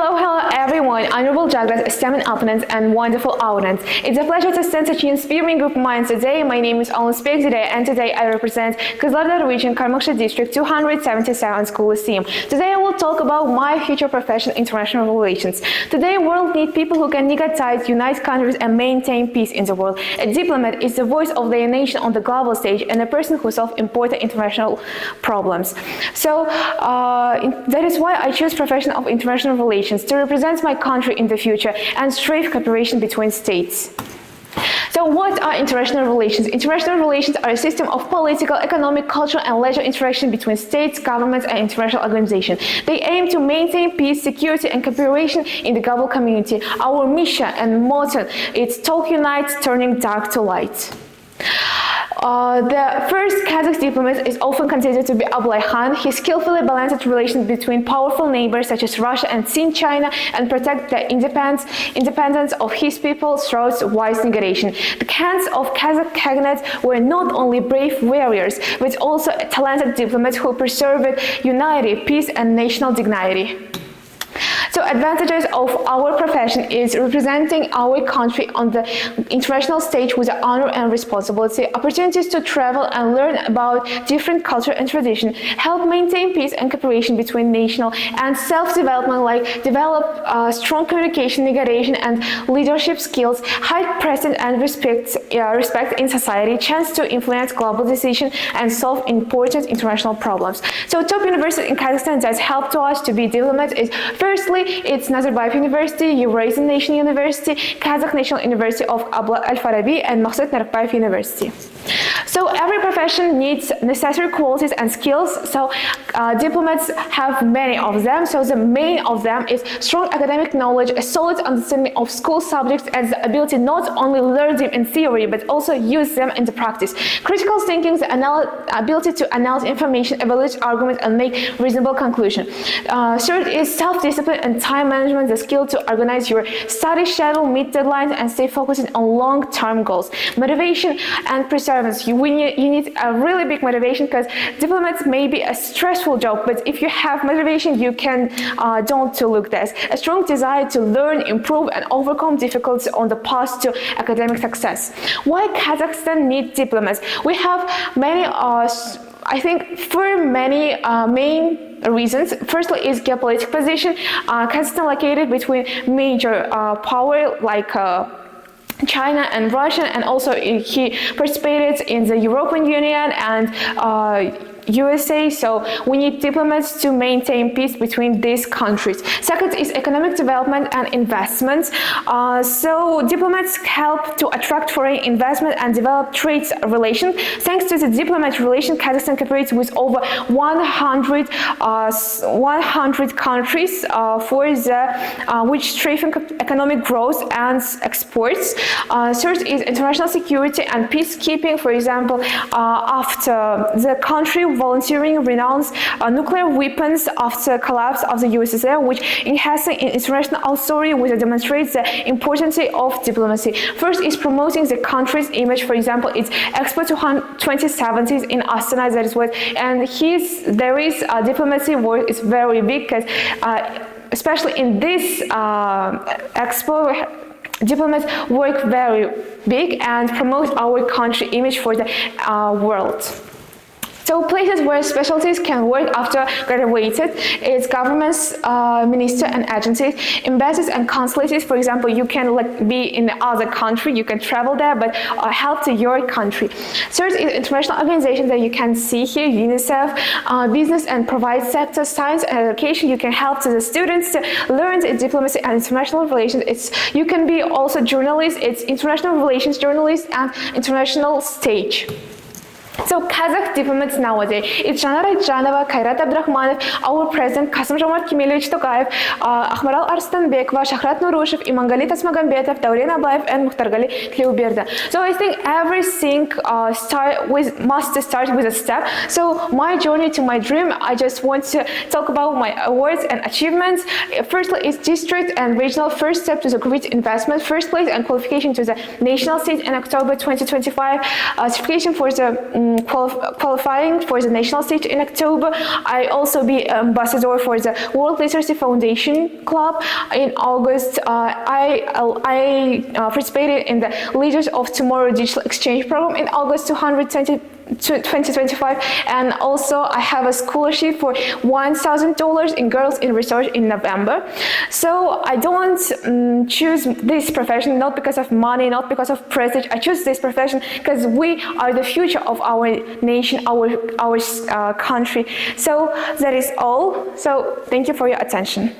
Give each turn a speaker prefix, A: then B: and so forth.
A: Hello everyone, honorable judges, esteemed opponents, and wonderful audience. It's a pleasure to stand such an inspiring group of minds today. My name is Алмасбек Зере, and today I represent Қызылорда region, Қармақшы district 277 school team. Today I will talk about my future profession, international relations. Today, world needs people who can negotiate, unite countries, and maintain peace in the world. A diplomat is the voice of their nation on the global stage and a person who solves important international problems. So that is why I choose profession of international relations to represent my country in the future and strive cooperation between states. So what are international relations? International relations are a system of political, economic, cultural, and leisure interaction between states, governments, and international organizations. They aim to maintain peace, security, and cooperation in the global community. Our mission and motto is Talk Unites, Turning Dark to Light. The first Kazakh diplomat is often considered to be Ablay Khan. He skillfully balanced relations between powerful neighbors such as Russia and China and protect the independence of his people through wise negotiation. The Khans of Kazakh Khaganate were not only brave warriors, but also talented diplomats who preserved unity, peace, and national dignity. So advantages of our profession is representing our country on the international stage with honor and responsibility, opportunities to travel and learn about different culture and tradition, help maintain peace and cooperation between national, and self-development like develop strong communication, negotiation, and leadership skills, high presence and respect in society, chance to influence global decisions and solve important international problems. So top university in Kazakhstan that help to us to be diplomats is firstly, it's Nazarbayev University, Eurasian National University, Kazakh National University of Abla Al-Farabi, and Maqsad Narikbayev University. So every profession needs necessary qualities and skills. So diplomats have many of them. So the main of them is strong academic knowledge, a solid understanding of school subjects, and the ability not only learn them in theory, but also use them in the practice. Critical thinking, the ability to analyze information, evaluate arguments, and make reasonable conclusion. Third is self-discipline and time management, the skill to organize your study schedule, meet deadlines, and stay focused on long-term goals. Motivation and perseverance. You need a really big motivation because diplomats may be a stressful job, but if you have motivation, you can don't to look this. A strong desire to learn, improve, and overcome difficulties on the path to academic success. Why Kazakhstan needs diplomats? We have many, I think, for many main reasons. Firstly is geopolitical position. Kazakhstan located between major power like China and Russia, and also he participated in the European Union and USA, so we need diplomats to maintain peace between these countries. Second is economic development and investments. So diplomats help to attract foreign investment and develop trade relations. Thanks to the diplomat relation, Kazakhstan cooperates with over 100 countries for the which strengthen economic growth and exports. Third is international security and peacekeeping. For example, after the country volunteering renounce nuclear weapons after collapse of the USSR, which enhancing international authority, which demonstrates the importance of diplomacy. First is promoting the country's image. For example, it's Expo 2070 in Astana. That is what, and there is diplomacy work is very big because especially in this expo, diplomats work very big and promote our country image for the world. So places where specialties can work after graduated is governments, minister and agencies, embassies and consulates. For example, you can be in the other country, you can travel there, but help to your country. Third is international organizations that you can see here, UNICEF, business and private sector, science and education. You can help to the students to learn the diplomacy and international relations. You can be also journalists, it's international relations journalists and international stage. So Kazakh diplomats nowadays, it's Жанар Айтжанова, Kairat Abdurahmanov, our president Қасым-Жомарт Кемелевич Тоқаев, Ақмарал Арыстанбекова, Шахрат Нурушев, Иманғали Тасмағамбетов, Дәурен Абаев, and Мұхтарғали Тілеуберді. So I think everything must start with a step. So my journey to my dream, I just want to talk about my awards and achievements. Firstly is district and regional first step to the great investment, first place and qualification to the national stage in October 2025, certification for the qualifying for the national stage in October. I also be ambassador for the World Literacy Foundation Club. In August, I participated in the Leaders of Tomorrow Digital Exchange Program in August 2025, and also I have a scholarship for $1,000 in Girls in Research in November. So I don't choose this profession not because of money, not because of prestige. I choose this profession because we are the future of our nation, our country. So that is all. So thank you for your attention.